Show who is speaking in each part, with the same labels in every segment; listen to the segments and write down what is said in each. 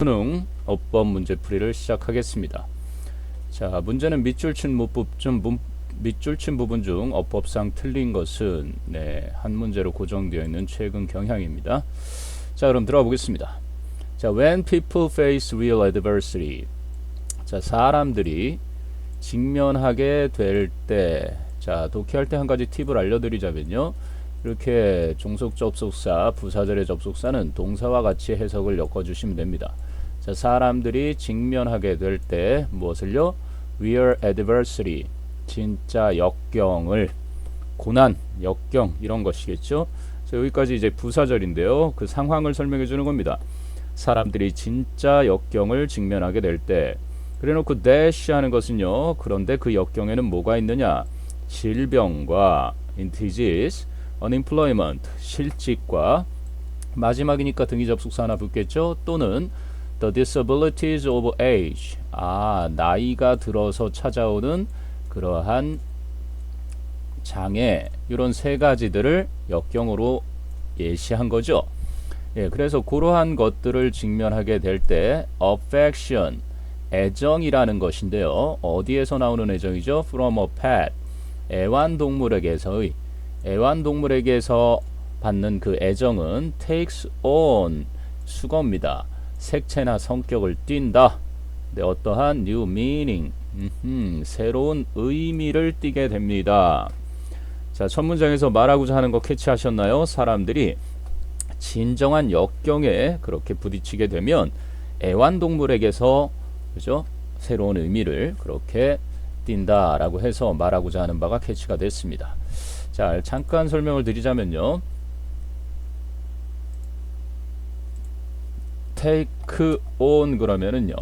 Speaker 1: 수능 어법 문제풀이를 시작하겠습니다. 자, 문제는 밑줄 친 부분 중 어법상 틀린 것은 한 문제로 고정되어 있는 최근 경향입니다. 자, 그럼 들어가 보겠습니다. 자, when people face real adversity. 자, 사람들이 직면하게 될 때, 자, 독해할 때 한 가지 팁을 알려드리자면요. 이렇게 종속 접속사, 부사절의 접속사는 동사와 같이 해석을 엮어주시면 됩니다. 자, 사람들이 직면하게 될 때 무엇을요? real adversity, 진짜 역경을, 고난, 역경 이런 것이겠죠. 자, 여기까지 이제 부사절인데요. 그 상황을 설명해 주는 겁니다. 사람들이 진짜 역경을 직면하게 될 때, 그래놓고 dash 하는 것은요. 그런데 그 역경에는 뭐가 있느냐? 질병과 disease, unemployment, 실직과 마지막이니까 등위 접속사 하나 붙겠죠. 또는 the disabilities of age, 나이가 들어서 찾아오는 그러한 장애, 이런 세 가지들을 역경으로 예시한 거죠. 예, 그래서 그러한 것들을 직면하게 될 때 affection, 애정이라는 것인데요. 어디에서 나오는 애정이죠? from a pet, 애완동물에게서 받는 그 애정은 takes on, 수거입니다. 색채나 성격을 띈다. 네, 어떠한 new meaning, 새로운 의미를 띠게 됩니다. 자, 첫 문장에서 말하고자 하는 거 캐치하셨나요? 사람들이 진정한 역경에 그렇게 부딪히게 되면 애완동물에게서, 그죠? 새로운 의미를 그렇게 띈다라고 해서 말하고자 하는 바가 캐치가 됐습니다. 자, 잠깐 설명을 드리자면요. take on 그러면은요,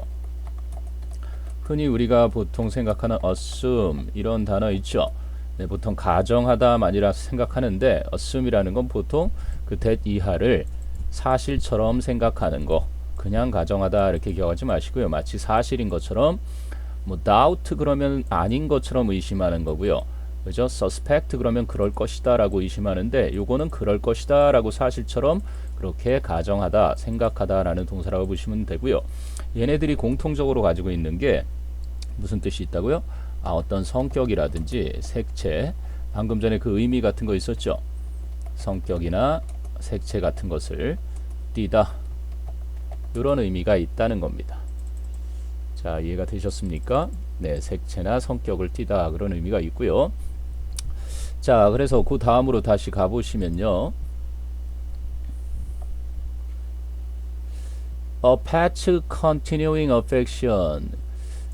Speaker 1: 흔히 우리가 보통 생각하는 assume 이런 단어 있죠. 네, 보통 가정하다만이라 생각하는데 assume이라는 건 보통 그 that 이하를 사실처럼 생각하는 거, 그냥 가정하다 이렇게 기억하지 마시고요. 마치 사실인 것처럼, 뭐 doubt 그러면 아닌 것처럼 의심하는 거고요. 그죠? suspect 그러면 그럴 것이다 라고 의심하는데, 요거는 그럴 것이다 라고 사실처럼 그렇게 가정하다, 생각하다 라는 동사라고 보시면 되고요. 얘네들이 공통적으로 가지고 있는 게 무슨 뜻이 있다고요? 어떤 성격이라든지 색채, 방금 전에 그 의미 같은 거 있었죠? 성격이나 색채 같은 것을 띠다, 이런 의미가 있다는 겁니다. 자, 이해가 되셨습니까? 네, 색채나 성격을 띠다, 그런 의미가 있고요. 자, 그래서 그 다음으로 다시 가보시면요. A pet's continuing affection.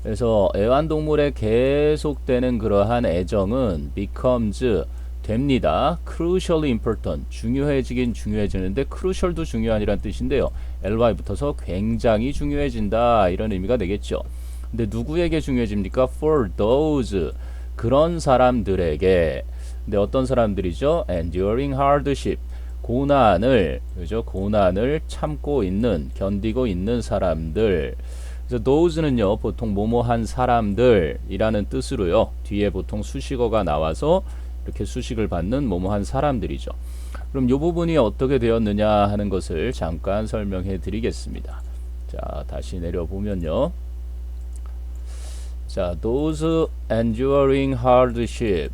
Speaker 1: 그래서 애완동물에 계속되는 그러한 애정은 becomes, 됩니다. crucially important, 중요해지긴 중요해지는데 crucial도 중요한이란 뜻인데요. ly 붙어서 굉장히 중요해진다, 이런 의미가 되겠죠. 근데 누구에게 중요해집니까? for those, 그런 사람들에게. 근데 어떤 사람들이죠? enduring hardship, 고난을, 그죠? 고난을 참고 있는, 견디고 있는 사람들. 그래서 those는요, 보통 뭐뭐한 사람들이라는 뜻으로요, 뒤에 보통 수식어가 나와서 이렇게 수식을 받는 뭐뭐한 사람들이죠. 그럼 이 부분이 어떻게 되었느냐 하는 것을 잠깐 설명해 드리겠습니다. 자, 다시 내려보면요. 자, those enduring hardship.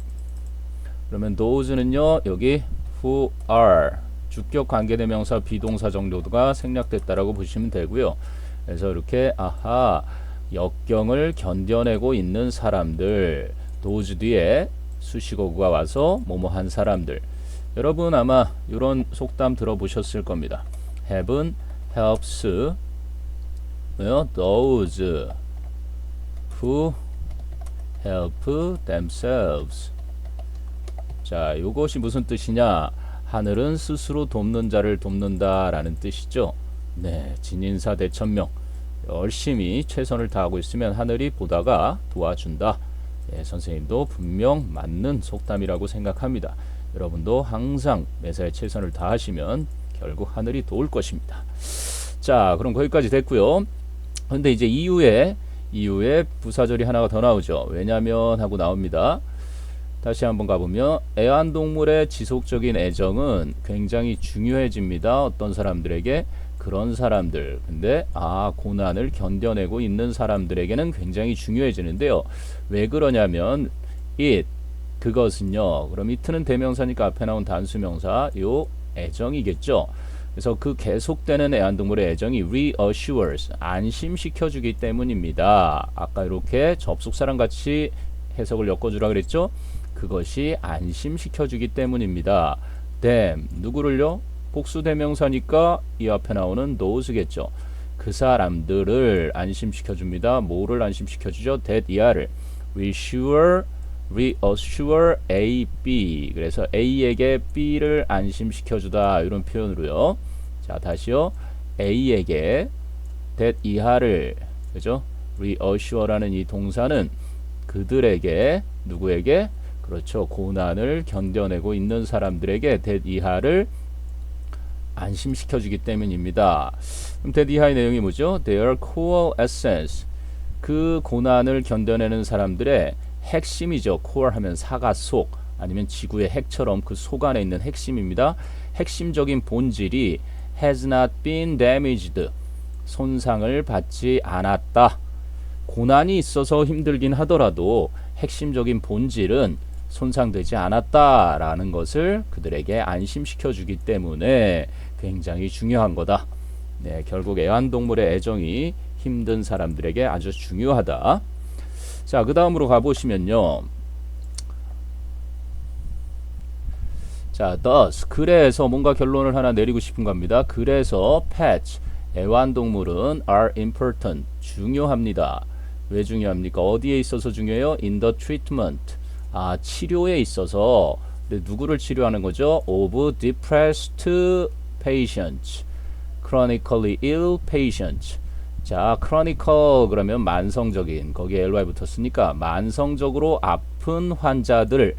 Speaker 1: 그러면 those는요, 여기 who are, 주격 관계대명사 비동사 정도가 생략됐다라고 보시면 되고요. 그래서 이렇게 역경을 견뎌내고 있는 사람들, those 뒤에 수식어가 와서 뭐뭐한 사람들. 여러분 아마 이런 속담 들어보셨을 겁니다. heaven helps those who help themselves. 자, 이것이 무슨 뜻이냐? 하늘은 스스로 돕는 자를 돕는다 라는 뜻이죠. 네, 진인사 대천명, 열심히 최선을 다하고 있으면 하늘이 보다가 도와준다. 예, 선생님도 분명 맞는 속담이라고 생각합니다. 여러분도 항상 매사에 최선을 다하시면 결국 하늘이 도울 것입니다. 자, 그럼 거기까지 됐고요. 근데 이제 이후에 부사절이 하나가 더 나오죠. 왜냐면 하고 나옵니다. 다시 한번 가보면 애완동물의 지속적인 애정은 굉장히 중요해집니다. 어떤 사람들에게 그런 사람들. 근데 고난을 견뎌내고 있는 사람들에게는 굉장히 중요해지는데요. 왜 그러냐면 it 그것은요. 그럼 it는 대명사니까 앞에 나온 단수명사 요 애정이겠죠. 그래서 그 계속되는 애완동물의 애정이 reassures 안심시켜주기 때문입니다. 아까 이렇게 접속사랑 같이 해석을 엮어주라 그랬죠. 그것이 안심시켜주기 때문입니다. them 누구를요? 복수 대명사니까 이 앞에 나오는 those겠죠. 그 사람들을 안심시켜줍니다. 뭐를 안심시켜주죠? that 이하를 reassure A, B. 그래서 A에게 B를 안심시켜주다 이런 표현으로요. 자 다시요. A에게 that 이하를 그죠? reassure라는 이 동사는 그들에게 누구에게? 그렇죠. 고난을 견뎌내고 있는 사람들에게 that 이하를 안심시켜주기 때문입니다. 그럼 that 이하의 내용이 뭐죠? Their core essence 그 고난을 견뎌내는 사람들의 핵심이죠. core 하면 사가 속 아니면 지구의 핵처럼 그 속 안에 있는 핵심입니다. 핵심적인 본질이 has not been damaged 손상을 받지 않았다. 고난이 있어서 힘들긴 하더라도 핵심적인 본질은 손상되지 않았다라는 것을 그들에게 안심시켜주기 때문에 굉장히 중요한 거다. 네, 결국 애완동물의 애정이 힘든 사람들에게 아주 중요하다. 자, 그 다음으로 가보시면요. 자, thus 그래서 뭔가 결론을 하나 내리고 싶은 겁니다. 그래서 pets 애완동물은 are important 중요합니다. 왜 중요합니까? 어디에 있어서 중요해요? in the treatment 치료에 있어서 누구를 치료하는 거죠? of depressed patients chronically ill patients 자, chronical 그러면 만성적인 거기에 ly 붙었으니까 만성적으로 아픈 환자들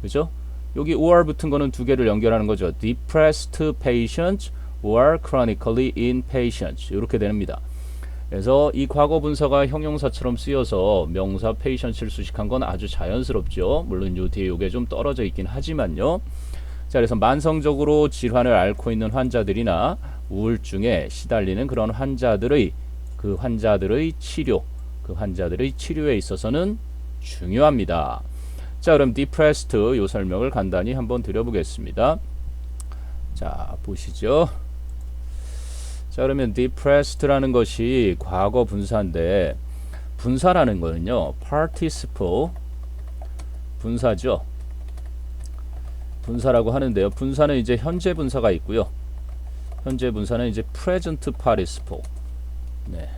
Speaker 1: 그죠? 여기 or 붙은 거는 두 개를 연결하는 거죠. depressed patients or chronically ill patients 이렇게 됩니다. 그래서 이 과거 분사가 형용사처럼 쓰여서 명사 patients를 수식한 건 아주 자연스럽죠. 물론 요 뒤에 요게 좀 떨어져 있긴 하지만요. 자, 그래서 만성적으로 질환을 앓고 있는 환자들이나 우울증에 시달리는 그런 환자들의 치료, 그 환자들의 치료에 있어서는 중요합니다. 자, 그럼 depressed 요 설명을 간단히 한번 드려보겠습니다. 자, 보시죠. 자, 그러면 depressed라는 것이 과거 분사인데 분사라는 거는요. participle 분사죠. 분사라고 하는데요. 분사는 이제 현재 분사가 있고요. 현재 분사는 이제 present participle. 네.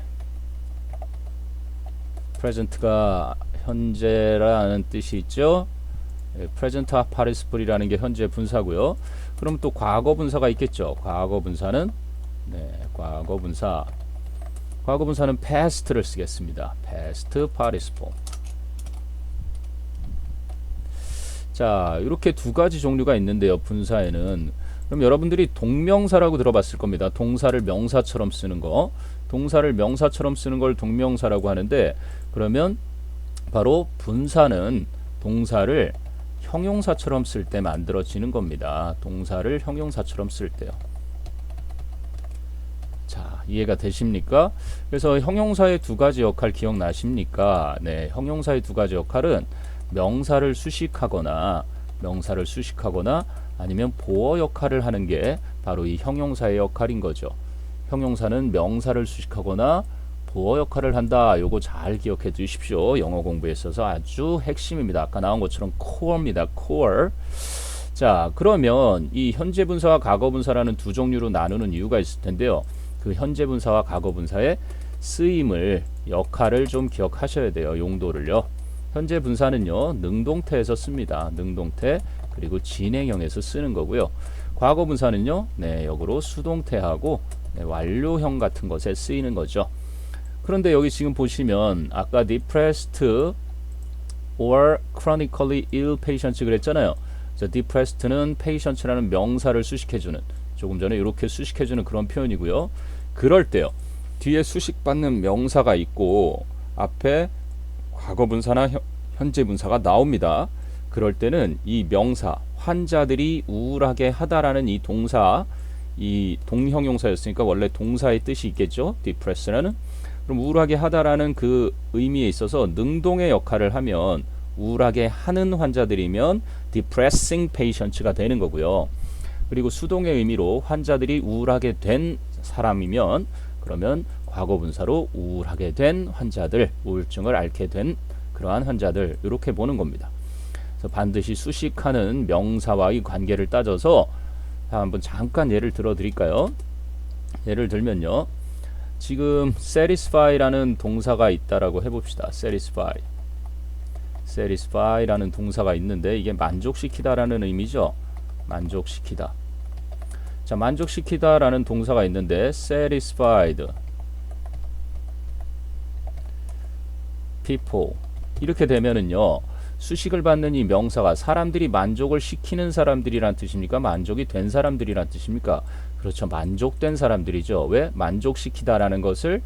Speaker 1: present가 현재라는 뜻이 있죠. present participle이라는 게 현재 분사고요. 그럼 또 과거 분사가 있겠죠. 과거 분사는 과거 분사는 past를 쓰겠습니다. past participle. 자, 이렇게 두 가지 종류가 있는데요. 분사에는 그럼 여러분들이 동명사라고 들어봤을 겁니다. 동사를 명사처럼 쓰는 거. 동사를 명사처럼 쓰는 걸 동명사라고 하는데 그러면 바로 분사는 동사를 형용사처럼 쓸 때 만들어지는 겁니다. 동사를 형용사처럼 쓸 때요. 자, 이해가 되십니까? 그래서 형용사의 두 가지 역할 기억나십니까? 네, 형용사의 두 가지 역할은 명사를 수식하거나 아니면 보어 역할을 하는 게 바로 이 형용사의 역할인 거죠. 형용사는 명사를 수식하거나 보어 역할을 한다. 요거 잘 기억해 두십시오. 영어 공부에 있어서 아주 핵심입니다. 아까 나온 것처럼 core입니다. core. 자, 그러면 이 현재 분사와 과거 분사라는 두 종류로 나누는 이유가 있을 텐데요. 그 현재 분사와 과거 분사의 쓰임을 역할을 좀 기억하셔야 돼요. 용도를요. 현재 분사는요. 능동태에서 씁니다. 능동태 그리고 진행형에서 쓰는 거고요. 과거 분사는요. 역으로 수동태하고 완료형 같은 것에 쓰이는 거죠. 그런데 여기 지금 보시면 아까 depressed or chronically ill patients 그랬잖아요. 자, depressed는 patients라는 명사를 수식해주는 조금 전에 이렇게 수식해주는 그런 표현이고요. 그럴 때요. 뒤에 수식받는 명사가 있고 앞에 과거 분사나 현재 분사가 나옵니다. 그럴 때는 이 명사 환자들이 우울하게 하다라는 이 동사 이 동형용사였으니까 원래 동사의 뜻이 있겠죠. depress라는. 그럼 우울하게 하다라는 그 의미에 있어서 능동의 역할을 하면 우울하게 하는 환자들이면 depressing patients가 되는 거고요. 그리고 수동의 의미로 환자들이 우울하게 된 사람이면 그러면 과거분사로 우울하게 된 환자들, 우울증을 앓게 된 그러한 환자들 이렇게 보는 겁니다. 그래서 반드시 수식하는 명사와의 관계를 따져서 한번 잠깐 예를 들어 드릴까요? 예를 들면요. 지금 satisfy라는 동사가 있다라고 해봅시다. satisfy라는 동사가 있는데 이게 만족시키다라는 의미죠. 만족시키다. 자, 만족시키다라는 동사가 있는데 satisfied people 이렇게 되면은요. 수식을 받는 이 명사가 사람들이 만족을 시키는 사람들이란 뜻입니까? 만족이 된 사람들이란 뜻입니까? 그렇죠. 만족된 사람들이죠. 왜? 만족시키다라는 것을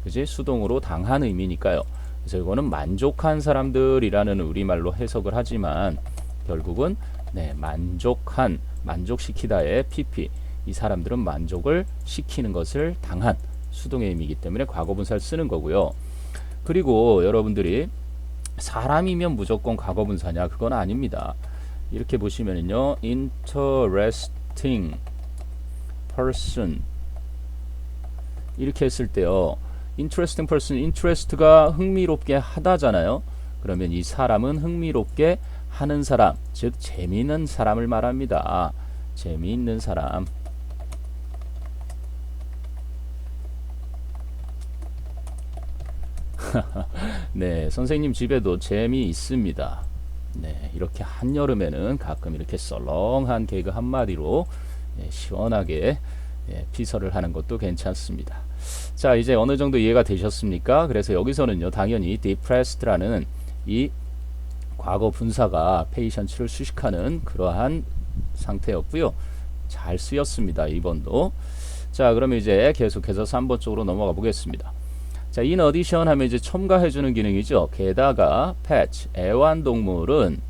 Speaker 1: 그지? 수동으로 당한 의미니까요. 그래서 이거는 만족한 사람들이라는 우리말로 해석을 하지만 결국은 네, 만족시키다의 pp 이 사람들은 만족을 시키는 것을 당한 수동의 의미이기 때문에 과거분사를 쓰는 거고요. 그리고 여러분들이 사람이면 무조건 과거분사냐? 그건 아닙니다. 이렇게 보시면요. interesting person 이렇게 했을 때요. interesting person, interest가 흥미롭게 하다잖아요. 그러면 이 사람은 흥미롭게 하는 사람, 즉 재미있는 사람을 말합니다. 재미있는 사람. 네, 선생님 집에도 재미 있습니다. 네, 이렇게 한여름에는 가끔 이렇게 썰렁한 개그 한마디로 시원하게 피서를 하는 것도 괜찮습니다. 자, 이제 어느 정도 이해가 되셨습니까? 그래서 여기서는요, 당연히 depressed라는 이 과거 분사가 patient를 수식하는 그러한 상태였고요. 잘 쓰였습니다. 2번도. 자, 그러면 이제 계속해서 3번 쪽으로 넘어가 보겠습니다. 자, in addition 하면 이제 첨가해주는 기능이죠. 게다가 pets, 애완동물은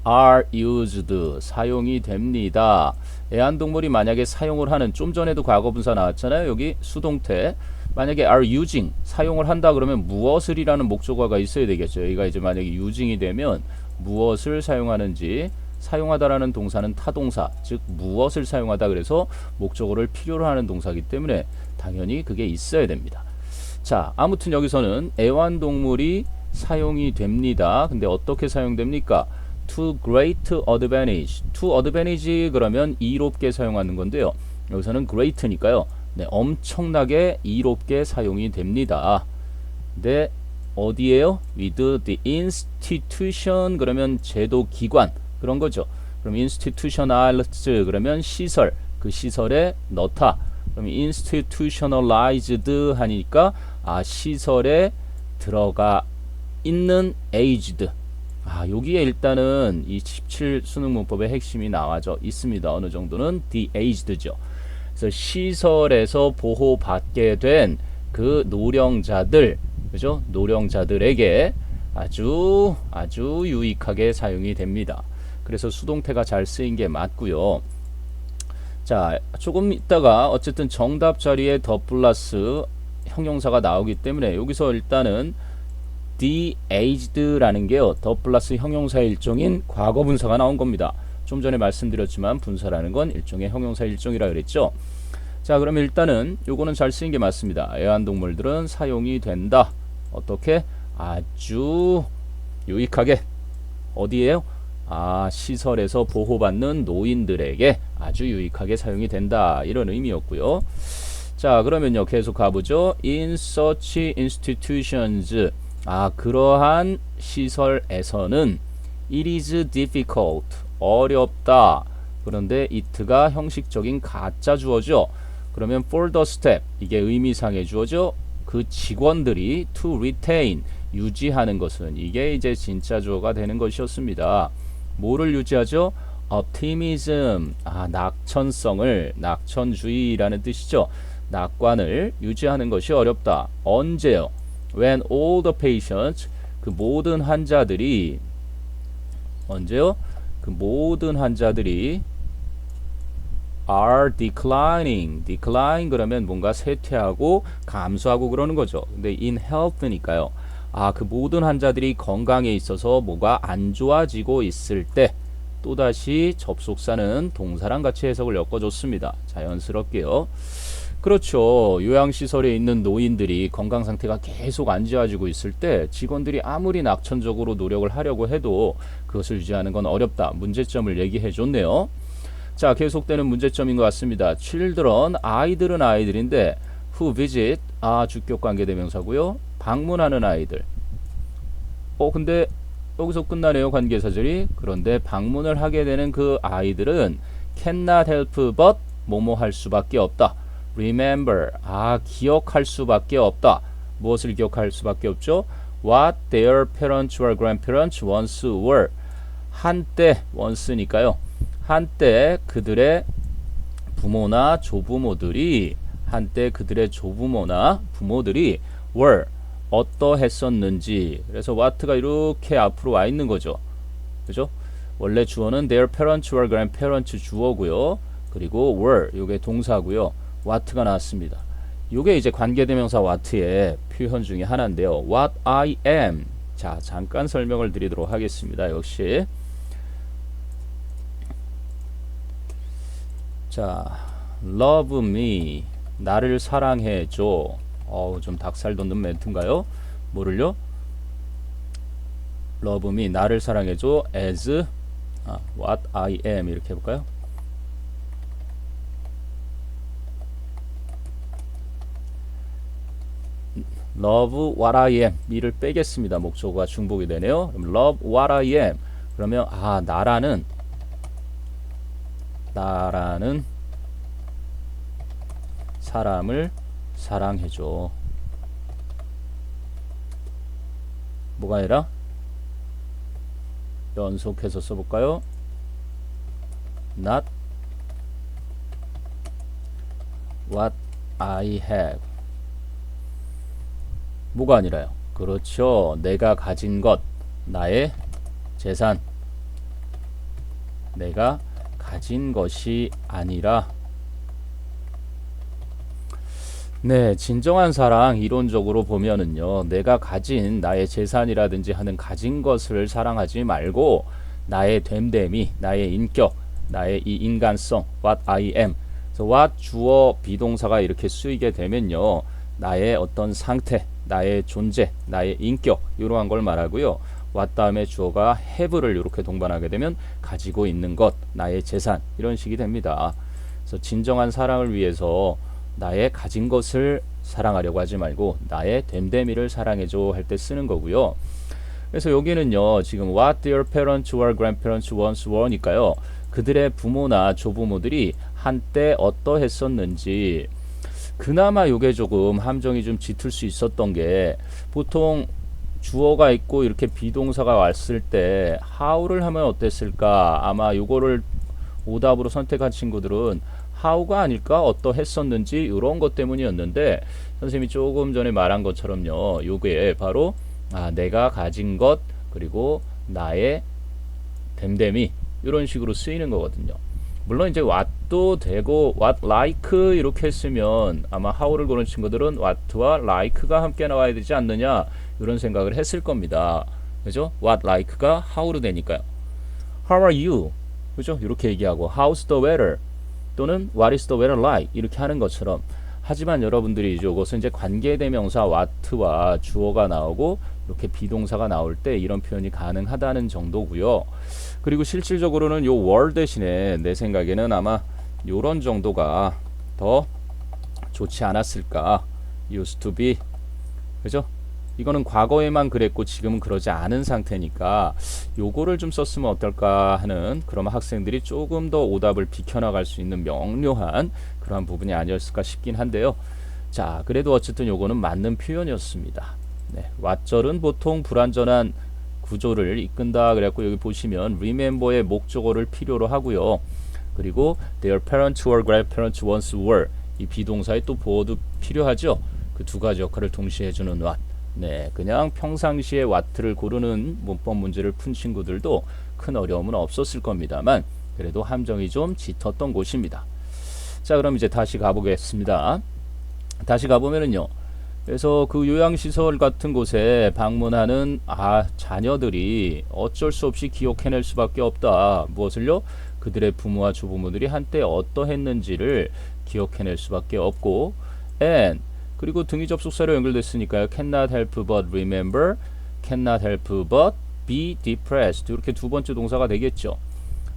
Speaker 1: are used, 사용이 됩니다. 애완동물이 만약에 사용을 하는, 좀 전에도 과거분사 나왔잖아요. 여기 수동태. 만약에 are using, 사용을 한다 그러면 무엇을이라는 목적어가 있어야 되겠죠. 여기가 이제 만약에 using이 되면 무엇을 사용하는지, 사용하다라는 동사는 타동사, 즉 무엇을 사용하다 그래서 목적어를 필요로 하는 동사이기 때문에 당연히 그게 있어야 됩니다. 자, 아무튼 여기서는 애완동물이 사용이 됩니다. 근데 어떻게 사용됩니까? To great advantage. To advantage 그러면 이롭게 사용하는 건데요. 여기서는 great니까요. 네, 엄청나게 이롭게 사용이 됩니다. 네, 어디에요? With the institution 그러면 제도 기관 그런 거죠. 그럼 institutionalize 그러면 시설, 그 시설에 넣다. 그럼 institutionalized 하니까 시설에 들어가 있는 aged. 여기에 일단은 이 17 수능 문법의 핵심이 나와져 있습니다. 어느 정도는 the aged죠. 그래서 시설에서 보호받게 된 그 노령자들, 그죠? 노령자들에게 아주 유익하게 사용이 됩니다. 그래서 수동태가 잘 쓰인 게 맞고요. 자, 조금 있다가 어쨌든 정답 자리에 더 플러스 형용사가 나오기 때문에 여기서 일단은 the aged라는 게요, 더 플러스 형용사의 일종인 과거분사가 나온 겁니다. 좀 전에 말씀드렸지만 분사라는 건 일종의 형용사 일종이라 그랬죠. 자, 그러면 일단은 요거는 잘 쓰인 게 맞습니다. 애완동물들은 사용이 된다. 어떻게? 아주 유익하게. 어디에요? 시설에서 보호받는 노인들에게 아주 유익하게 사용이 된다. 이런 의미였고요. 자, 그러면요, 계속 가보죠. In such institutions, 그러한 시설에서는 it is difficult, 어렵다. 그런데 it가 형식적인 가짜 주어죠. 그러면 for the staff, 이게 의미상의 주어죠. 그 직원들이 to retain, 유지하는 것은, 이게 이제 진짜 주어가 되는 것이었습니다. 뭐를 유지하죠? optimism, 낙천성을, 낙천주의라는 뜻이죠. 낙관을 유지하는 것이 어렵다. 언제요? When all the patients, 그 모든 환자들이, 언제요? 그 모든 환자들이 are declining. decline 그러면 뭔가 쇠퇴하고 감소하고 그러는 거죠. 근데 in health니까요. 그 모든 환자들이 건강에 있어서 뭐가 안 좋아지고 있을 때 또다시 접속사는 동사랑 같이 해석을 엮어줬습니다. 자연스럽게요. 그렇죠. 요양시설에 있는 노인들이 건강 상태가 계속 안 좋아지고 있을 때 직원들이 아무리 낙천적으로 노력을 하려고 해도 그것을 유지하는 건 어렵다. 문제점을 얘기해 줬네요. 자, 계속되는 문제점인 것 같습니다. children, 아이들은 아이들인데 who visit, 주격 관계대명사고요. 방문하는 아이들. 근데 여기서 끝나네요. 관계사절이. 그런데 방문을 하게 되는 그 아이들은 cannot help but 뭐뭐 할 수밖에 없다. remember, 기억할 수밖에 없다. 무엇을 기억할 수밖에 없죠? what their parents or grandparents once were. 한때, once니까요. 한때 그들의 부모나 조부모들이 were 어떠했었는지. 그래서 what가 이렇게 앞으로 와 있는 거죠. 그죠? 원래 주어는 their parents or grandparents 주어고요. 그리고 were 요게 동사고요. what가 나왔습니다. 요게 이제 관계대명사 what의 표현 중에 하나인데요. what I am. 자, 잠깐 설명을 드리도록 하겠습니다. 역시 자, love me. 나를 사랑해줘. 좀 닭살 돋는 멘트인가요? 뭐를요? love me. 나를 사랑해줘. as what I am. 이렇게 해볼까요? love what I am. me를 빼겠습니다. 목적어가 중복이 되네요. 그럼 love what I am. 그러면 나라는 사람을 사랑해줘. 뭐가 아니라 연속해서 써볼까요? not what I have. 뭐가 아니라요? 그렇죠. 내가 가진 것, 나의 재산. 내가 가진 것이 아니라. 네, 진정한 사랑 이론적으로 보면은요, 내가 가진 나의 재산이라든지 하는 가진 것을 사랑하지 말고 나의 됨됨이, 나의 인격, 나의 이 인간성, what I am. 그래서 what 주어 비동사가 이렇게 쓰이게 되면요, 나의 어떤 상태, 나의 존재, 나의 인격 이러한 걸 말하고요. what 다음에 주어가 have를 이렇게 동반하게 되면 가지고 있는 것, 나의 재산 이런 식이 됩니다. 그래서 진정한 사랑을 위해서 나의 가진 것을 사랑하려고 하지 말고 나의 됨됨이를 사랑해줘 할 때 쓰는 거고요. 그래서 여기는요, 지금 what their parents or grandparents once were니까요, 그들의 부모나 조부모들이 한때 어떠했었는지. 그나마 요게 조금 함정이 좀 짙을 수 있었던 게, 보통 주어가 있고 이렇게 비동사가 왔을 때 how를 하면 어땠을까. 아마 요거를 오답으로 선택한 친구들은 how가 아닐까, 어떠했었는지 이런 것 때문이었는데, 선생님이 조금 전에 말한 것처럼요, 요게 바로 내가 가진 것 그리고 나의 됨됨이 이런 식으로 쓰이는 거거든요. 물론 이제 what도 되고 what like 이렇게 했으면 아마 how를 고른 친구들은 what와 like가 함께 나와야 되지 않느냐 이런 생각을 했을 겁니다. 그죠? what like가 how로 되니까요. How are you? 그죠? 이렇게 얘기하고 how's the weather? 또는 what is the weather like? 이렇게 하는 것처럼. 하지만 여러분들이 이것은 이제 관계대명사 what와 주어가 나오고 이렇게 비동사가 나올 때 이런 표현이 가능하다는 정도고요. 그리고 실질적으로는 요 were 대신에 내 생각에는 아마 요런 정도가 더 좋지 않았을까. used to be. 그죠? 이거는 과거에만 그랬고 지금은 그러지 않은 상태니까 요거를 좀 썼으면 어떨까 하는, 그러면 학생들이 조금 더 오답을 비켜나갈 수 있는 명료한 그러한 부분이 아니었을까 싶긴 한데요. 자, 그래도 어쨌든 요거는 맞는 표현이었습니다. 네, 왓절은 보통 불완전한 구조를 이끈다 그래갖고 여기 보시면 remember의 목적어를 필요로 하고요. 그리고 their parents or grandparents once were, 이 비동사의 또 보어도 필요하죠. 그 두 가지 역할을 동시에 해주는 what. 네, 그냥 평상시에 what를 고르는 문법 문제를 푼 친구들도 큰 어려움은 없었을 겁니다만 그래도 함정이 좀 짙었던 곳입니다. 자, 그럼 이제 다시 가보겠습니다. 다시 가보면은요. 그래서 그 요양시설 같은 곳에 방문하는 자녀들이 어쩔 수 없이 기억해낼 수밖에 없다. 무엇을요? 그들의 부모와 조부모들이 한때 어떠했는지를 기억해낼 수밖에 없고, and 그리고 등위 접속사로 연결됐으니까요. cannot help but remember, cannot help but be depressed. 이렇게 두 번째 동사가 되겠죠.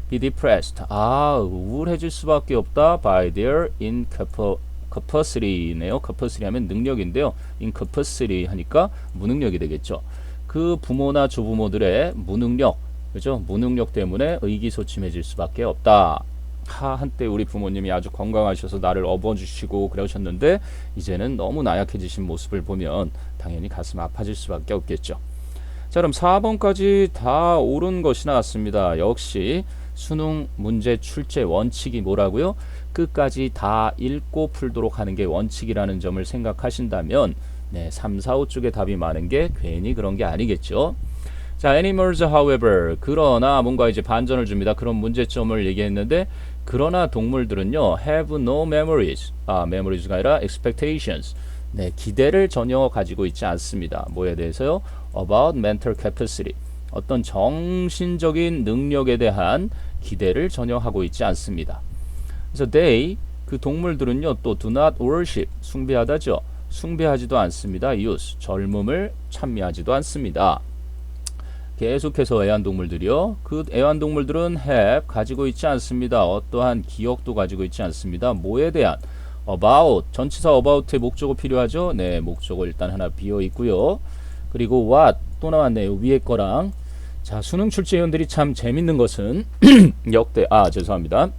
Speaker 1: be depressed. 우울해질 수밖에 없다. by their incapacity네요. capacity 하면 능력인데요. incapacity 하니까 무능력이 되겠죠. 그 부모나 조부모들의 무능력, 그죠? 무능력 때문에 의기소침해질 수밖에 없다. 한때 우리 부모님이 아주 건강하셔서 나를 업어주시고 그러셨는데 이제는 너무 나약해지신 모습을 보면 당연히 가슴 아파질 수밖에 없겠죠. 자, 그럼 4번까지 다 옳은 것이 나왔습니다. 역시 수능 문제 출제 원칙이 뭐라고요? 끝까지 다 읽고 풀도록 하는 게 원칙이라는 점을 생각하신다면 3, 4, 5 쪽에 답이 많은 게 괜히 그런 게 아니겠죠. 자, animals however, 그러나 뭔가 이제 반전을 줍니다. 그런 문제점을 얘기했는데, 그러나 동물들은요 have no memories, memories가 아니라 expectations, 기대를 전혀 가지고 있지 않습니다. 뭐에 대해서요? about mental capacity, 어떤 정신적인 능력에 대한 기대를 전혀 하고 있지 않습니다. 그래서 they, 그 동물들은요 또 do not worship, 숭배하다죠. 숭배하지도 않습니다. use, 젊음을 찬미하지도 않습니다. 계속해서 애완동물들이요. 그 애완동물들은 have, 가지고 있지 않습니다. 어떠한 기억도 가지고 있지 않습니다. 뭐에 대한? about, 전치사 about의 목적어 필요하죠. 네, 목적어 일단 하나 비어 있고요. 그리고 what, 또 나왔네요. 위에 거랑. 자, 수능 출제위원들이 참 재밌는 것은 죄송합니다.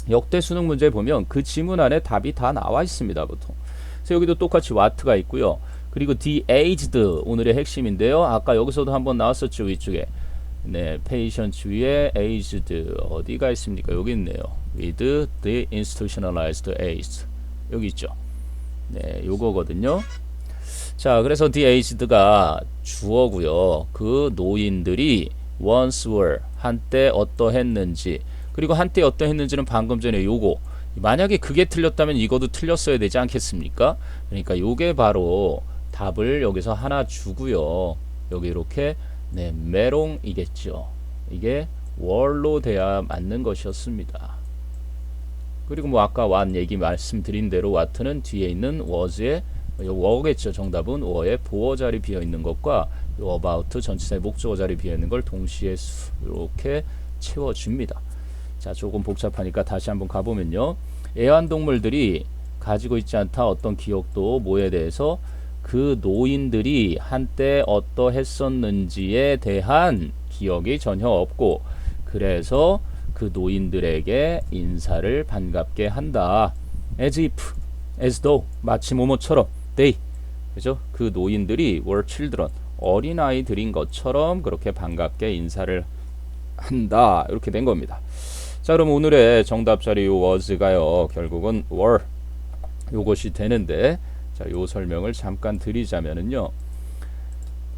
Speaker 1: 역대 수능 문제 보면 그 지문 안에 답이 다 나와 있습니다. 보통. 그래서 여기도 똑같이 what가 있고요. 그리고 the aged, 오늘의 핵심인데요. 아까 여기서도 한번 나왔었죠. 위쪽에. 네, patient 위에 aged 어디가 있습니까? 여기 있네요. with the institutionalized aged. 여기 있죠. 네, 요거거든요. 자, 그래서 the aged가 주어고요. 그 노인들이 once were, 한때 어떠했는지, 그리고 한때 어떠했는지는 방금 전에 요거, 만약에 그게 틀렸다면 이것도 틀렸어야 되지 않겠습니까? 그러니까 요게 바로 답을 여기서 하나 주고요. 여기 이렇게 메롱이겠죠. 이게 월로 돼야 맞는 것이었습니다. 그리고 뭐 아까 what 얘기 말씀드린 대로 what는 뒤에 있는 was의 워겠죠. 정답은 워의 보어 자리 비어 있는 것과 about 전치사의 목적어 자리 비어 있는 걸 동시에 이렇게 채워줍니다. 자, 조금 복잡하니까 다시 한번 가보면요. 애완동물들이 가지고 있지 않다 어떤 기억도 뭐에 대해서 그 노인들이 한때 어떠했었는지에 대한 기억이 전혀 없고, 그래서 그 노인들에게 인사를 반갑게 한다. as if, as though, 마치 뭐뭐처럼, they, 그죠? 그 노인들이 were children, 어린아이들인 것처럼 그렇게 반갑게 인사를 한다. 이렇게 된 겁니다. 자, 그럼 오늘의 정답 자리 요 was가요. 결국은 were 요것이 되는데, 자, 요 설명을 잠깐 드리자면은요.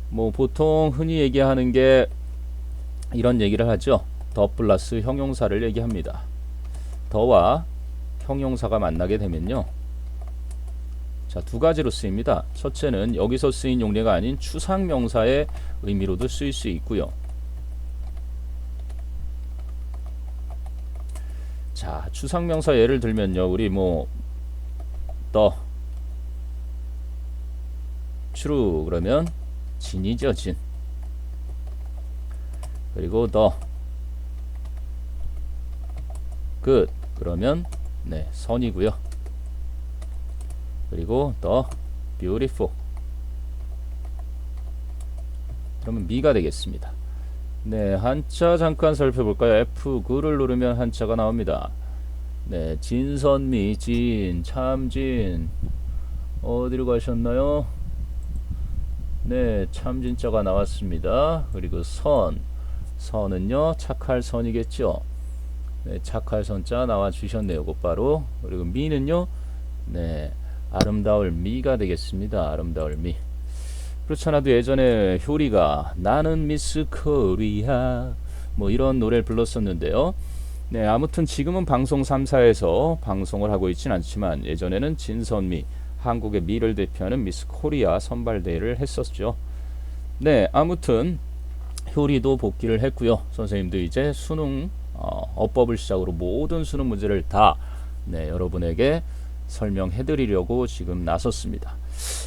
Speaker 1: 뭐 보통 흔히 얘기하는 게 이런 얘기를 하죠. 더 플러스 형용사를 얘기합니다. 더와 형용사가 만나게 되면요. 자, 두 가지로 쓰입니다. 첫째는 여기서 쓰인 용례가 아닌 추상명사의 의미로도 쓰일 수 있고요. 자, 추상명사 예를 들면요. 우리 뭐 the true 그러면 진이죠, 진. 그리고 the good 그러면 선이고요. 그리고 the beautiful 그러면 미가 되겠습니다. 네, 한자 잠깐 살펴볼까요? F9를 누르면 한자가 나옵니다. 네, 진선미, 진, 참진 어디로 가셨나요? 네, 참진자가 나왔습니다. 그리고 선, 선은요 착할 선이겠죠. 네, 착할 선자 나와 주셨네요. 곧바로. 그리고 미는요, 네, 아름다울 미가 되겠습니다. 아름다울 미. 그렇지 않아도 예전에 효리가 나는 미스 코리아 뭐 이런 노래를 불렀었는데요. 네, 아무튼 지금은 방송 3사에서 방송을 하고 있진 않지만 예전에는 진선미, 한국의 미를 대표하는 미스 코리아 선발대회를 했었죠. 네, 아무튼 효리도 복귀를 했고요. 선생님도 이제 수능 어법을 시작으로 모든 수능 문제를 다 여러분에게 설명해 드리려고 지금 나섰습니다.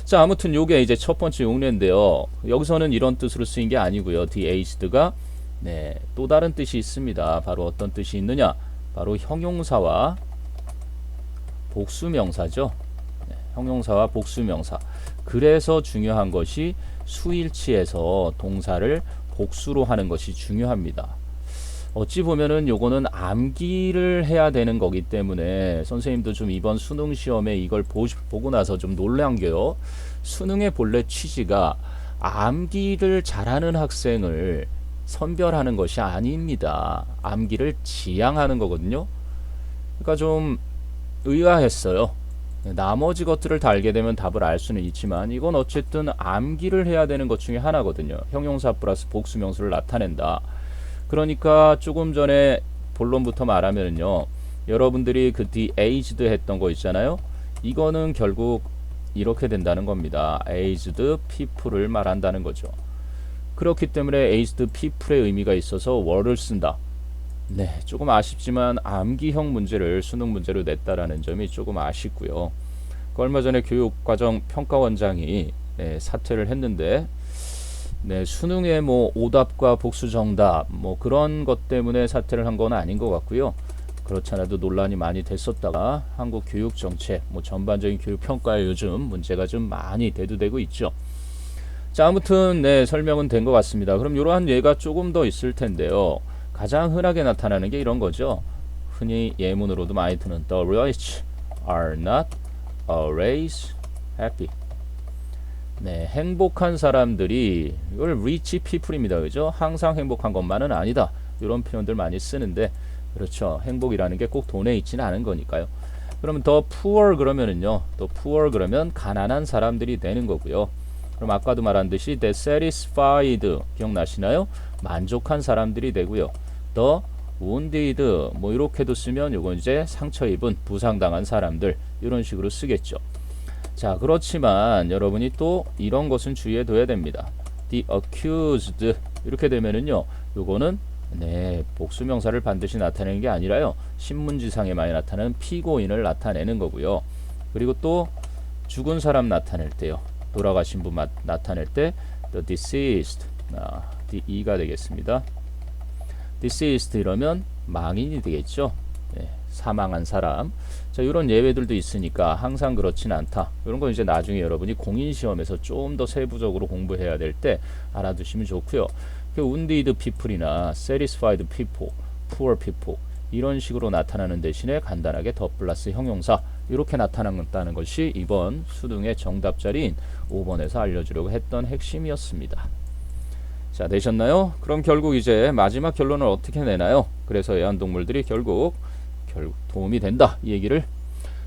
Speaker 1: 자, 아무튼 요게 이제 첫 번째 용례인데요. 여기서는 이런 뜻으로 쓰인 게 아니고요. the aged가 또 다른 뜻이 있습니다. 바로 어떤 뜻이 있느냐? 바로 형용사와 복수명사죠. 형용사와 복수명사. 그래서 중요한 것이 수일치에서 동사를 복수로 하는 것이 중요합니다. 어찌 보면은 요거는 암기를 해야 되는 거기 때문에 선생님도 좀 이번 수능 시험에 이걸 보고 나서 좀 놀란 게요. 수능의 본래 취지가 암기를 잘하는 학생을 선별하는 것이 아닙니다. 암기를 지향하는 거거든요. 그러니까 좀 의아했어요. 나머지 것들을 다 알게 되면 답을 알 수는 있지만 이건 어쨌든 암기를 해야 되는 것 중에 하나거든요. 형용사 플러스 복수명수를 나타낸다. 그러니까 조금 전에 본론부터 말하면요. 여러분들이 그 the aged 했던 거 있잖아요. 이거는 결국 이렇게 된다는 겁니다. aged people을 말한다는 거죠. 그렇기 때문에 aged people의 의미가 있어서 were를 쓴다. 네, 조금 아쉽지만 암기형 문제를 수능 문제로 냈다라는 점이 조금 아쉽고요. 얼마 전에 교육과정 평가원장이 사퇴를 했는데 수능에 뭐 오답과 복수 정답 뭐 그런 것 때문에 사퇴를 한 건 아닌 것 같고요. 그렇지 않아도 논란이 많이 됐었다가 한국 교육 정책 뭐 전반적인 교육 평가에 요즘 문제가 좀 많이 대두되고 있죠. 자, 아무튼 설명은 된 것 같습니다. 그럼 이러한 예가 조금 더 있을 텐데요. 가장 흔하게 나타나는 게 이런 거죠. 흔히 예문으로도 많이 드는 The rich are not always happy. 행복한 사람들이 이걸 rich people입니다. 그죠? 항상 행복한 것만은 아니다. 이런 표현들 많이 쓰는데 그렇죠. 행복이라는 게 꼭 돈에 있지는 않은 거니까요. 그러면 the poor 그러면은요. the poor 그러면 가난한 사람들이 되는 거고요. 그럼 아까도 말한 듯이 the satisfied 기억나시나요? 만족한 사람들이 되고요. the wounded 뭐 이렇게도 쓰면 요건 이제 상처 입은 부상당한 사람들 이런 식으로 쓰겠죠. 자, 그렇지만 여러분이 또 이런 것은 주의해 둬야 됩니다. the accused 이렇게 되면은요. 요거는 복수명사를 반드시 나타내는 게 아니라요. 신문지상에 많이 나타나는 피고인을 나타내는 거고요. 그리고 또 죽은 사람 나타낼 때요. 돌아가신 분 나타낼 때 the deceased DE가 되겠습니다. deceased 이러면 망인이 되겠죠. 사망한 사람. 자, 이런 예외들도 있으니까 항상 그렇진 않다. 이런 건 이제 나중에 여러분이 공인시험에서 좀 더 세부적으로 공부해야 될 때 알아두시면 좋고요. wounded people이나 satisfied people, poor people 이런 식으로 나타나는 대신에 간단하게 더 플러스 형용사 이렇게 나타난다는 것이 이번 수능의 정답 자리인 5번에서 알려주려고 했던 핵심이었습니다. 자, 되셨나요? 그럼 결국 이제 마지막 결론을 어떻게 내나요? 그래서 애완동물들이 결국 도움이 된다 이 얘기를.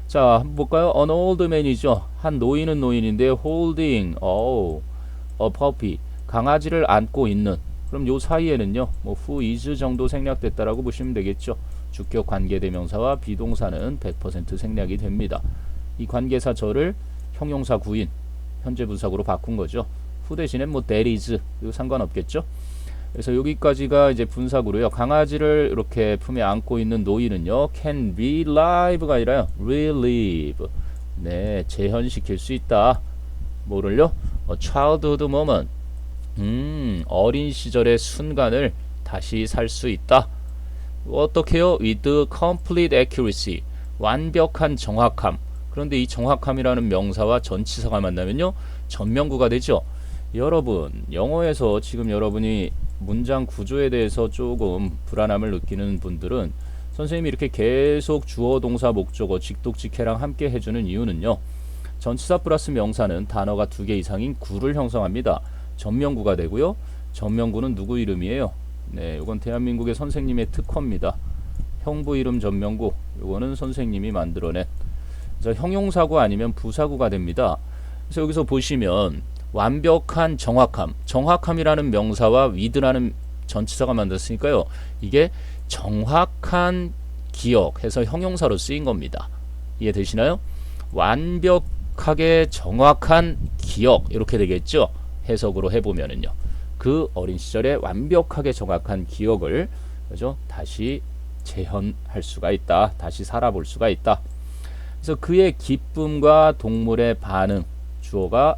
Speaker 1: 자, 한번 볼까요? An old man이죠. 한 노인은 노인인데 holding a puppy 강아지를 안고 있는. 그럼 요 사이에는요 뭐 who is 정도 생략됐다라고 보시면 되겠죠. 주격 관계대명사와 비동사는 100% 생략이 됩니다. 이 관계사 저를 형용사 구인 현재 분사구로 바꾼 거죠. who 대신에 뭐 that is 이거 상관없겠죠. 그래서 여기까지가 이제 분사구로요. 강아지를 이렇게 품에 안고 있는 노인은요 can relive가 아니라요 relive 재현시킬 수 있다. 뭐를요? childhood moment 어린 시절의 순간을 다시 살 수 있다. 어떻게요? with complete accuracy 완벽한 정확함. 그런데 이 정확함이라는 명사와 전치사가 만나면요 전명구가 되죠. 여러분 영어에서 지금 여러분이 문장 구조에 대해서 조금 불안함을 느끼는 분들은 선생님이 이렇게 계속 주어 동사 목적어 직독직해랑 함께 해주는 이유는요. 전치사 플러스 명사는 단어가 2개 이상인 구를 형성합니다. 전명구가 되고요. 전명구는 누구 이름이에요? 이건 대한민국의 선생님의 특허입니다. 형부 이름 전명구. 이거는 선생님이 만들어낸. 그래서 형용사구 아니면 부사구가 됩니다. 그래서 여기서 보시면 완벽한 정확함. 정확함이라는 명사와 with라는 전치사가 만들었으니까요. 이게 정확한 기억해서 형용사로 쓰인 겁니다. 이해되시나요? 완벽하게 정확한 기억 이렇게 되겠죠. 해석으로 해보면은요. 그 어린 시절에 완벽하게 정확한 기억을 그죠? 다시 재현할 수가 있다. 다시 살아볼 수가 있다. 그래서 그의 기쁨과 동물의 반응 주어가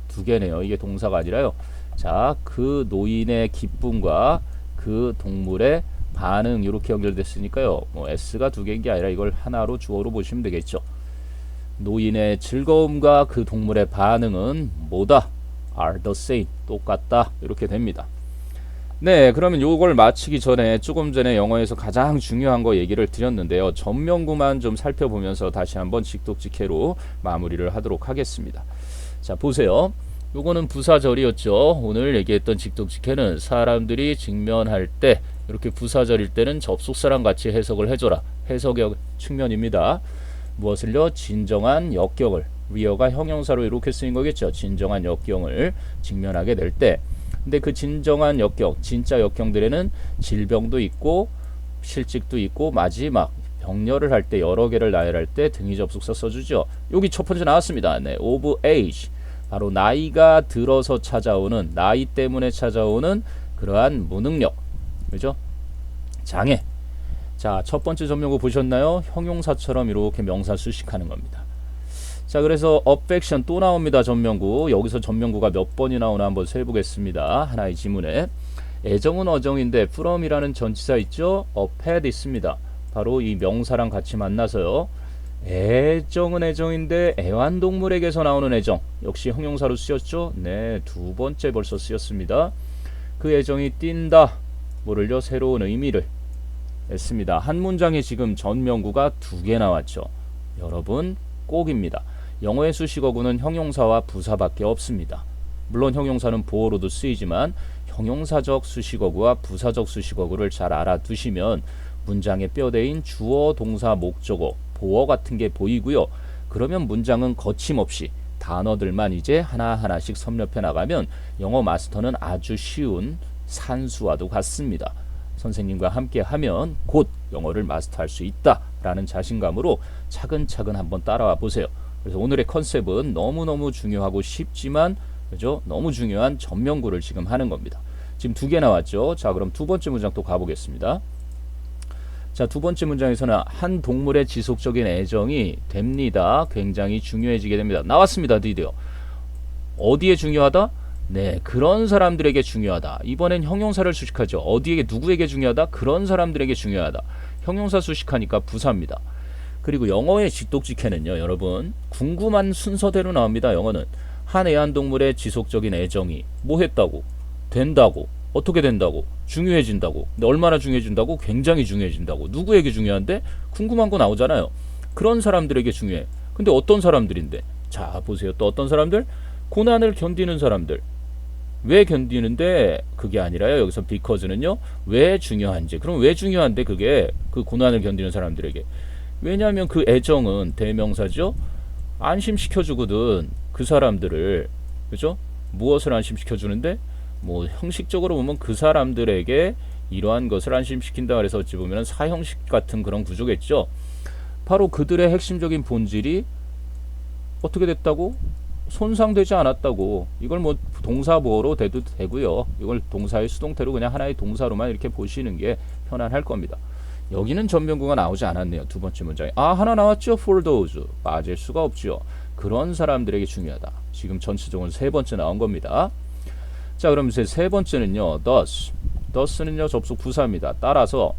Speaker 1: 두 개네요. 이게 동사가 아니라요. 자, 그 노인의 기쁨과 그 동물의 반응 이렇게 연결됐으니까요. 뭐 S가 두 개인 게 아니라 이걸 하나로 주어로 보시면 되겠죠. 노인의 즐거움과 그 동물의 반응은 뭐다? are the same. 똑같다. 이렇게 됩니다. 네, 그러면 요걸 마치기 전에 조금 전에 영어에서 가장 중요한 거 얘기를 드렸는데요. 전명구만 좀 살펴보면서 다시 한번 직독직해로 마무리를 하도록 하겠습니다. 자, 보세요. 요거는 부사절이었죠. 오늘 얘기했던 직독직해는 사람들이 직면할 때 이렇게 부사절일 때는 접속사랑 같이 해석을 해줘라. 해석의 측면입니다. 무엇을요? 진정한 역경을. 리어가 형용사로 이렇게 쓰인 거겠죠. 진정한 역경을 직면하게 될 때. 근데 그 진정한 역경, 진짜 역경들에는 질병도 있고 실직도 있고 마지막 병렬을 할 때 여러 개를 나열할 때 등위 접속사 써주죠. 여기 첫 번째 나왔습니다. 네, of age. 바로 나이가 들어서 찾아오는, 나이 때문에 찾아오는 그러한 무능력. 그죠? 장애. 자, 첫 번째 전명구 보셨나요? 형용사처럼 이렇게 명사 수식하는 겁니다. 자, 그래서 affection 또 나옵니다. 전명구. 여기서 전명구가 몇 번이 나오나 한번 세보겠습니다. 하나의 지문에. 애정은 어정인데 from이라는 전치사 있죠? had 있습니다. 바로 이 명사랑 같이 만나서요. 애정은 애정인데 애완동물에게서 나오는 애정. 역시 형용사로 쓰였죠? 네, 두 번째 벌써 쓰였습니다. 그 애정이 띈다. 뭐를요? 새로운 의미를 했습니다. 한 문장에 지금 전명구가 두 개 나왔죠. 여러분 꼭입니다. 영어의 수식어구는 형용사와 부사밖에 없습니다. 물론 형용사는 보어로도 쓰이지만 형용사적 수식어구와 부사적 수식어구를 잘 알아두시면 문장의 뼈대인 주어, 동사, 목적어, 보어 같은 게 보이고요. 그러면 문장은 거침없이 단어들만 이제 하나하나씩 섭렵해 나가면 영어 마스터는 아주 쉬운 산수와도 같습니다. 선생님과 함께 하면 곧 영어를 마스터할 수 있다라는 자신감으로 차근차근 한번 따라와 보세요. 그래서 오늘의 컨셉은 너무너무 중요하고 쉽지만 그죠? 너무 중요한 전명구를 지금 하는 겁니다. 지금 두 개 나왔죠. 자, 그럼 두 번째 문장 또 가보겠습니다. 자, 두 번째 문장에서는 한 동물의 지속적인 애정이 됩니다. 굉장히 중요해지게 됩니다. 나왔습니다. 드디어. 어디에 중요하다? 네, 그런 사람들에게 중요하다. 이번엔 형용사를 수식하죠. 어디에게, 누구에게 중요하다? 그런 사람들에게 중요하다. 형용사 수식하니까 부사입니다. 그리고 영어의 직독직해는요, 여러분 궁금한 순서대로 나옵니다. 영어는 한 애완동물의 지속적인 애정이 뭐 했다고? 된다고? 어떻게 된다고? 중요해진다고? 근데 얼마나 중요해진다고? 굉장히 중요해진다고. 누구에게 중요한데? 궁금한 거 나오잖아요. 그런 사람들에게 중요해. 근데 어떤 사람들인데? 자, 보세요. 또 어떤 사람들? 고난을 견디는 사람들. 왜 견디는데? 그게 아니라요. 여기서 because는요. 왜 중요한지. 그럼 왜 중요한데 그게 그 고난을 견디는 사람들에게? 왜냐하면 그 애정은 대명사죠. 안심시켜주거든. 그 사람들을. 그죠? 무엇을 안심시켜주는데? 뭐 형식적으로 보면 그 사람들에게 이러한 것을 안심시킨다 그래서 어찌 보면 사형식 같은 그런 구조겠죠. 바로 그들의 핵심적인 본질이 어떻게 됐다고? 손상되지 않았다고. 이걸 뭐 동사보어로 돼도 되고요. 이걸 동사의 수동태로 그냥 하나의 동사로만 이렇게 보시는 게 편안할 겁니다. 여기는 전명구가 나오지 않았네요. 두 번째 문장에. 아, 하나 나왔죠. For those. 빠질 수가 없죠. 그런 사람들에게 중요하다. 지금 전체적으로 세 번째 나온 겁니다. 자, 그럼 이제 세 번째는요. thus. thus는요. 접속 부사입니다. 따라서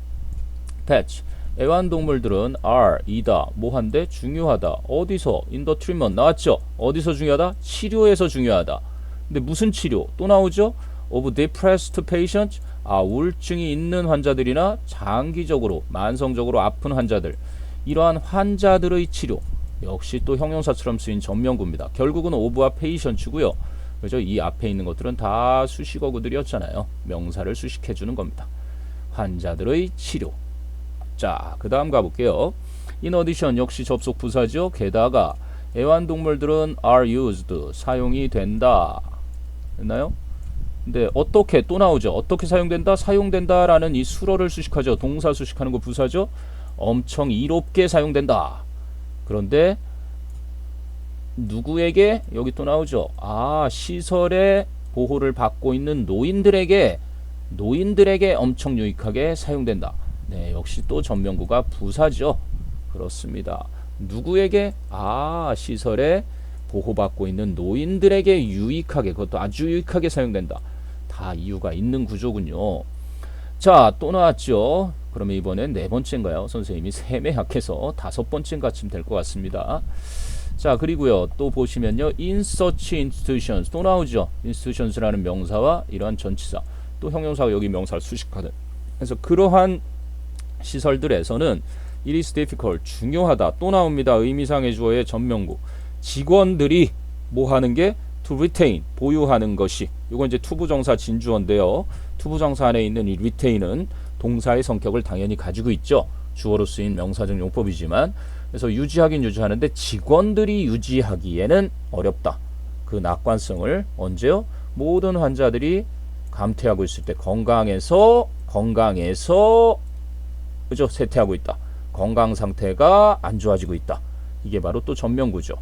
Speaker 1: pets. 애완동물들은 are, 이다, 뭐한데? 중요하다. 어디서? in the treatment. 나왔죠? 어디서 중요하다? 치료에서 중요하다. 근데 무슨 치료? 또 나오죠? of depressed patients. 아, 우울증이 있는 환자들이나 장기적으로, 만성적으로 아픈 환자들. 이러한 환자들의 치료. 역시 또 형용사처럼 쓰인 전명구입니다. 결국은 of와 patients고요. 그죠? 이 앞에 있는 것들은 다 수식어구들이었잖아요. 명사를 수식해주는 겁니다. 환자들의 치료. 자, 그 다음 가볼게요. in addition 역시 접속 부사죠. 게다가 애완동물들은 are used 사용이 된다. 됐나요? 근데 어떻게 또 나오죠. 어떻게 사용된다? 사용된다라는 이 수로를 수식하죠. 동사 수식하는 거 부사죠. 엄청 이롭게 사용된다. 그런데 누구에게? 여기 또 나오죠. 시설의 보호를 받고 있는 노인들에게 엄청 유익하게 사용된다. 네, 역시 또 전명구가 부사죠. 그렇습니다. 누구에게? 시설에 보호받고 있는 노인들에게 유익하게, 그것도 아주 유익하게 사용된다. 다 이유가 있는 구조군요. 자, 또 나왔죠. 그러면 이번엔 네 번째인가요? 선생님이 셈에 약해서 다섯 번째인가쯤 될 것 같습니다. 자, 그리고요, 또 보시면요, in such institutions 또 나오죠. institutions라는 명사와 이러한 전치사, 또 형용사가 여기 명사를 수식하는. 그래서 그러한 시설들에서는 it is difficult, 중요하다. 또 나옵니다. 의미상의 주어의 전명구. 직원들이 뭐 하는 게 to retain, 보유하는 것이. 이건 이제 투부정사 진주어인데요. 투부정사 안에 있는 이 retain은 동사의 성격을 당연히 가지고 있죠. 주어로 쓰인 명사적 용법이지만. 그래서 유지하긴 유지하는데 직원들이 유지하기에는 어렵다. 그 낙관성을 언제요? 모든 환자들이 감퇴하고 있을 때 건강에서 그죠? 쇠퇴하고 있다. 건강 상태가 안 좋아지고 있다. 이게 바로 또 전명구죠.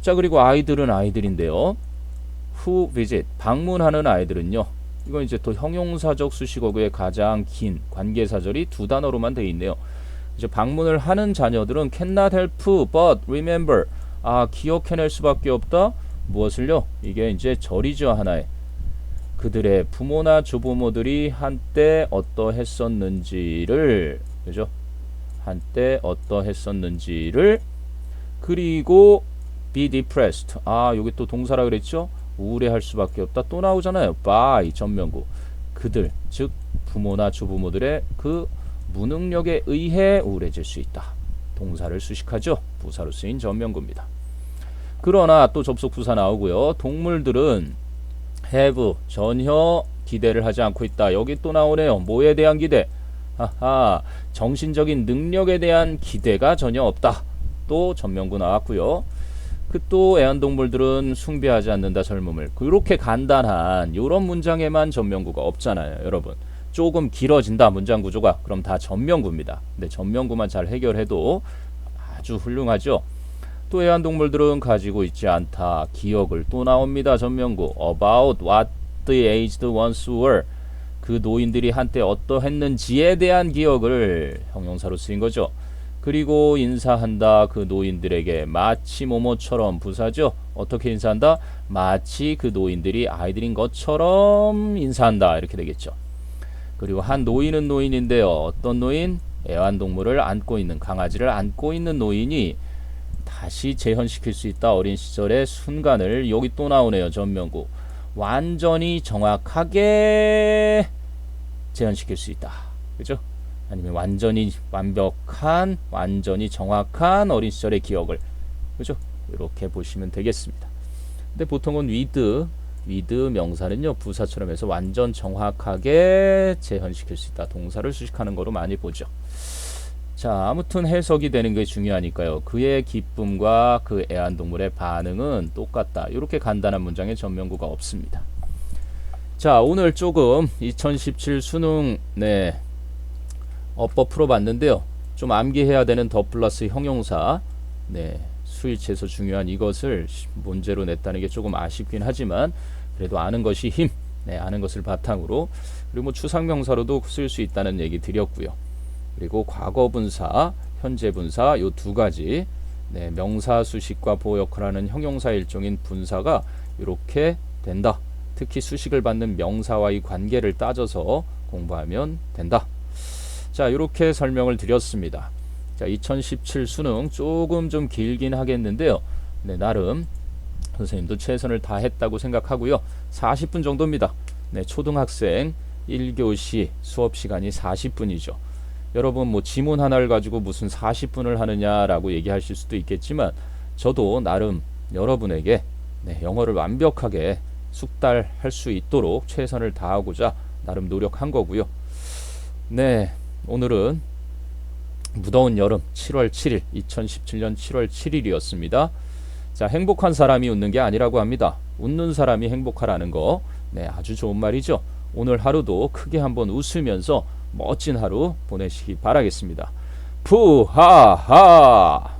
Speaker 1: 자, 그리고 아이들인데요. who visit, 방문하는 아이들은요. 이건 이제 또 형용사적 수식어구의 가장 긴 관계사절이 두 단어로만 되어 있네요. 이제 방문을 하는 자녀들은 cannot help but remember, 기억해낼 수밖에 없다. 무엇을요? 이게 이제 절이죠. 하나의. 그들의 부모나 조부모들이 한때 어떠했었는지를, 그죠? 한때 어떠했었는지를. 그리고 be depressed, 여기 또 동사라 그랬죠? 우울해할 수밖에 없다. 또 나오잖아요. by 전명구. 그들, 즉 부모나 조부모들의 그 무능력에 의해 우울해질 수 있다. 동사를 수식하죠. 부사로 쓰인 전명구입니다. 그러나 또 접속 부사 나오고요. 동물들은 have, 전혀 기대를 하지 않고 있다. 여기 또 나오네요. 뭐에 대한 기대? 정신적인 능력에 대한 기대가 전혀 없다. 또 전명구 나왔고요. 그 또 애완동물들은 숭배하지 않는다. 젊음을. 그렇게 간단한 이런 문장에만 전명구가 없잖아요. 여러분. 조금 길어진다. 문장 구조가. 그럼 다 전명구입니다. 근데 전명구만 잘 해결해도 아주 훌륭하죠. 또 애완동물들은 가지고 있지 않다. 기억을. 또 나옵니다. 전명구. about what the aged ones were. 그 노인들이 한때 어떠했는지에 대한 기억을 형용사로 쓰인 거죠. 그리고 인사한다. 그 노인들에게 마치 뭐뭐처럼. 부사죠. 어떻게 인사한다? 마치 그 노인들이 아이들인 것처럼 인사한다. 이렇게 되겠죠. 그리고 한 노인은 노인인데요. 어떤 노인? 애완동물을 안고 있는, 강아지를 안고 있는 노인이 다시 재현시킬 수 있다. 어린 시절의 순간을. 여기 또 나오네요. 전명구. 완전히 정확하게 재현시킬 수 있다. 그죠? 아니면 완전히 완벽한, 완전히 정확한 어린 시절의 기억을. 그죠? 이렇게 보시면 되겠습니다. 근데 보통은 with 명사는요, 부사처럼 해서 완전 정확하게 재현시킬 수 있다. 동사를 수식하는 거로 많이 보죠. 자, 아무튼 해석이 되는 게 중요하니까요. 그의 기쁨과 그 애완동물의 반응은 똑같다. 이렇게 간단한 문장에 전명구가 없습니다. 자, 오늘 조금 2017 수능 어법 풀어봤는데요. 좀 암기해야 되는 더 플러스 형용사, 수일치에서 중요한 이것을 문제로 냈다는 게 조금 아쉽긴 하지만 그래도 아는 것이 힘, 아는 것을 바탕으로. 그리고 뭐 추상명사로도 쓸 수 있다는 얘기 드렸고요. 그리고 과거분사, 현재분사 요 두 가지, 명사 수식과 보호 역할하는 형용사 일종인 분사가 이렇게 된다. 특히 수식을 받는 명사와의 관계를 따져서 공부하면 된다. 자, 이렇게 설명을 드렸습니다. 자, 2017 수능 조금 좀 길긴 하겠는데요. 나름 선생님도 최선을 다했다고 생각하고요. 40분 정도입니다. 초등학생 1교시 수업 시간이 40분이죠. 여러분 뭐 지문 하나를 가지고 무슨 40분을 하느냐라고 얘기하실 수도 있겠지만 저도 나름 여러분에게 영어를 완벽하게 숙달할 수 있도록 최선을 다하고자 나름 노력한 거고요. 오늘은 무더운 여름 7월 7일 2017년 7월 7일이었습니다. 자, 행복한 사람이 웃는 게 아니라고 합니다. 웃는 사람이 행복하라는 거 네, 아주 좋은 말이죠. 오늘 하루도 크게 한번 웃으면서 멋진 하루 보내시기 바라겠습니다. 푸하하.